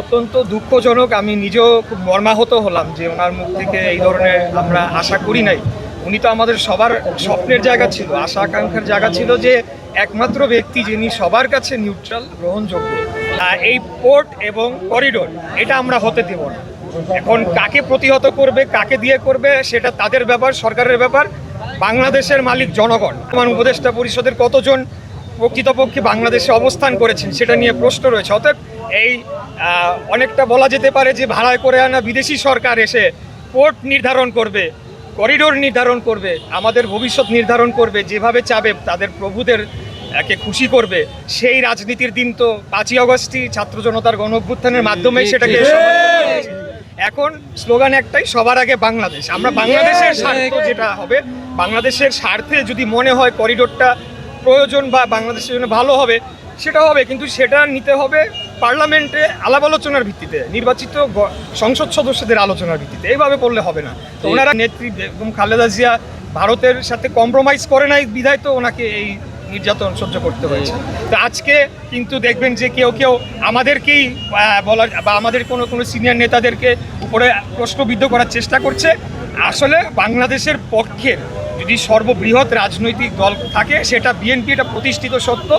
অত্যন্ত দুঃখজনক। আমি নিজেও খুব মর্মাহত হলাম যে ওনার মুখ থেকে এই ধরনের আমরা আশা করি নাই। উনি তো আমাদের সবার স্বপ্নের জায়গা ছিল, আশা আকাঙ্ক্ষার জায়গা ছিল যে একমাত্র ব্যক্তি যিনি সবার কাছে নিউট্রাল, গ্রহণযোগ্য। এই পোর্ট এবং করিডোর এটা আমরা হতে দেব না। এখন কাকে প্রতিহত করবে, কাকে দিয়ে করবে, সেটা তাদের ব্যাপার, সরকারের ব্যাপার। বাংলাদেশের মালিক জনগণ। আমার উপদেষ্টা পরিষদের কতজন প্রকৃতপক্ষে বাংলাদেশে অবস্থান করেছেন সেটা নিয়ে প্রশ্ন রয়েছে। অতএব এই অনেকটা বলা যেতে পারে যে ভাড়ায় করে আনা বিদেশি সরকার এসে পোর্ট নির্ধারণ করবে, করিডোর নির্ধারণ করবে, আমাদের ভবিষ্যৎ নির্ধারণ করবে, যেভাবে চাবে তাদের প্রভুদের কে খুশি করবে। সেই রাজনীতির দিন তো 5ই আগস্টই ছাত্র জনতার গণ অভ্যুত্থানের মাধ্যমে সেটাকে এখন স্লোগান একটাই, সবার আগে বাংলাদেশ। আমরা বাংলাদেশের স্বার্থ যেটা হবে, বাংলাদেশের স্বার্থে যদি মনে হয় করিডোরটা প্রয়োজন বা বাংলাদেশের জন্য ভালো হবে, সেটা হবে, কিন্তু সেটা নিতে হবে পার্লামেন্টে আলাপ আলোচনার ভিত্তিতে, নির্বাচিত সংসদ সদস্যদের আলোচনার ভিত্তিতে। এইভাবে করলে হবে না। তো ওনারা নেত্রী বেগম খালেদা জিয়া ভারতের সাথে কম্প্রোমাইজ করে নাই বিধায় তো ওনাকে এই নির্যাতন সহ্য করতে হয়েছে। তো আজকে কিন্তু দেখবেন যে কেউ কেউ আমাদেরকেই বলার বা আমাদের কোনো সিনিয়র নেতাদেরকে উপরে প্রশ্নবিদ্ধ করার চেষ্টা করছে। আসলে বাংলাদেশের পক্ষের যদি সর্ববৃহৎ রাজনৈতিক দল থাকে সেটা বিএনপি, এটা প্রতিষ্ঠিত সত্য।